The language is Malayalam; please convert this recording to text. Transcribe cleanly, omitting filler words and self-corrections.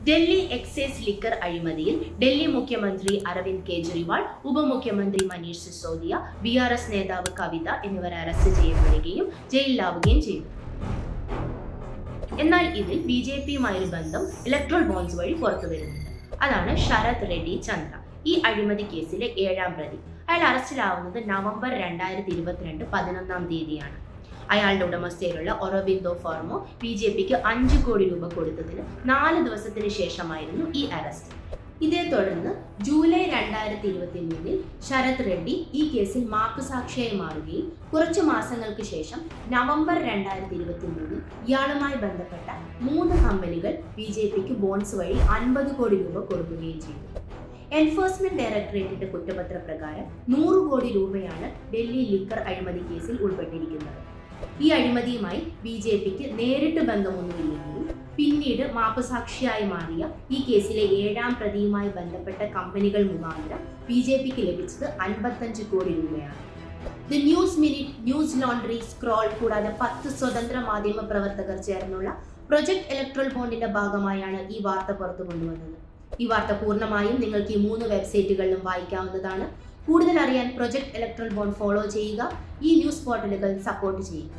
ഡൽഹി എക്സൈസ് ലിക്കർ അഴിമതിയിൽ ഡൽഹി മുഖ്യമന്ത്രി അരവിന്ദ് കെജ്രിവാൾ, ഉപമുഖ്യമന്ത്രി മനീഷ് സിസോദിയ, BRS നേതാവ് കവിത എന്നിവർ അറസ്റ്റ് ചെയ്യപ്പെടുകയും ജയിലിലാവുകയും ചെയ്തു. എന്നാൽ ഇതിൽ BJPയുമായൊരു ബന്ധം ഇലക്ട്രൽ ബോണ്ട്സ് വഴി പുറത്തുവരുന്നുണ്ട്. അതാണ് ശരത് റെഡ്ഡി ചന്ദ്ര, ഈ അഴിമതി കേസിലെ 7ാം പ്രതി. അയാൾ അറസ്റ്റിലാവുന്നത് നവംബർ 2022 11-ാം തീയതിയാണ്. അയാളുടെ ഉടമസ്ഥയിലുള്ള ഒറോബിന്ദോ ഫാർമോ BJPക്ക് 5 കോടി രൂപ കൊടുത്തതിന് 4 ദിവസത്തിന് ശേഷമായിരുന്നു ഈ അറസ്റ്റ്. ഇതേ തുടർന്ന് ജൂലൈ 2023 ശരത് റെഡ്ഡി ഈ കേസിൽ മാപ്പുസാക്ഷിയായി മാറുകയും കുറച്ചു മാസങ്ങൾക്ക് ശേഷം നവംബർ 2023 ഇയാളുമായി ബന്ധപ്പെട്ട 3 കമ്പനികൾ BJPക്ക് ബോണ്ട്സ് വഴി 50 കോടി രൂപ കൊടുക്കുകയും ചെയ്തു. എൻഫോഴ്സ്മെന്റ് ഡയറക്ടറേറ്റിന്റെ കുറ്റപത്ര പ്രകാരം 100 കോടി രൂപയാണ് ഡൽഹി ലിക്കർ അഴിമതി കേസിൽ ഉൾപ്പെട്ടിരിക്കുന്നത്. ഈ അഴിമതിയുമായി BJPക്ക് നേരിട്ട് ബന്ധമൊന്നുമില്ലെങ്കിലും പിന്നീട് മാപ്പുസാക്ഷിയായി മാറിയ ഈ കേസിലെ 7ാം പ്രതിയുമായി ബന്ധപ്പെട്ട കമ്പനികൾ മുഖാന്തരം BJPക്ക് ലഭിച്ചത് 55 കോടി രൂപയാണ്. The news minute, news laundry, scroll കൂടാതെ 10 സ്വതന്ത്ര മാധ്യമ പ്രവർത്തകർ ചേർന്നുള്ള പ്രൊജക്ട് ഇലക്ട്രൽ ബോണ്ടിന്റെ ഭാഗമായാണ് ഈ വാർത്ത പുറത്തു കൊണ്ടുവന്നത്. ഈ വാർത്ത പൂർണ്ണമായും നിങ്ങൾക്ക് ഈ 3 വെബ്സൈറ്റുകളിലും വായിക്കാവുന്നതാണ്. കൂടുതൽ അറിയാൻ പ്രൊജക്ട് ഇലക്ട്രൽ ബോണ്ട് ഫോളോ ചെയ്യുക, ഈ ന്യൂസ് പോർട്ടലുകൾ സപ്പോർട്ട് ചെയ്യുക.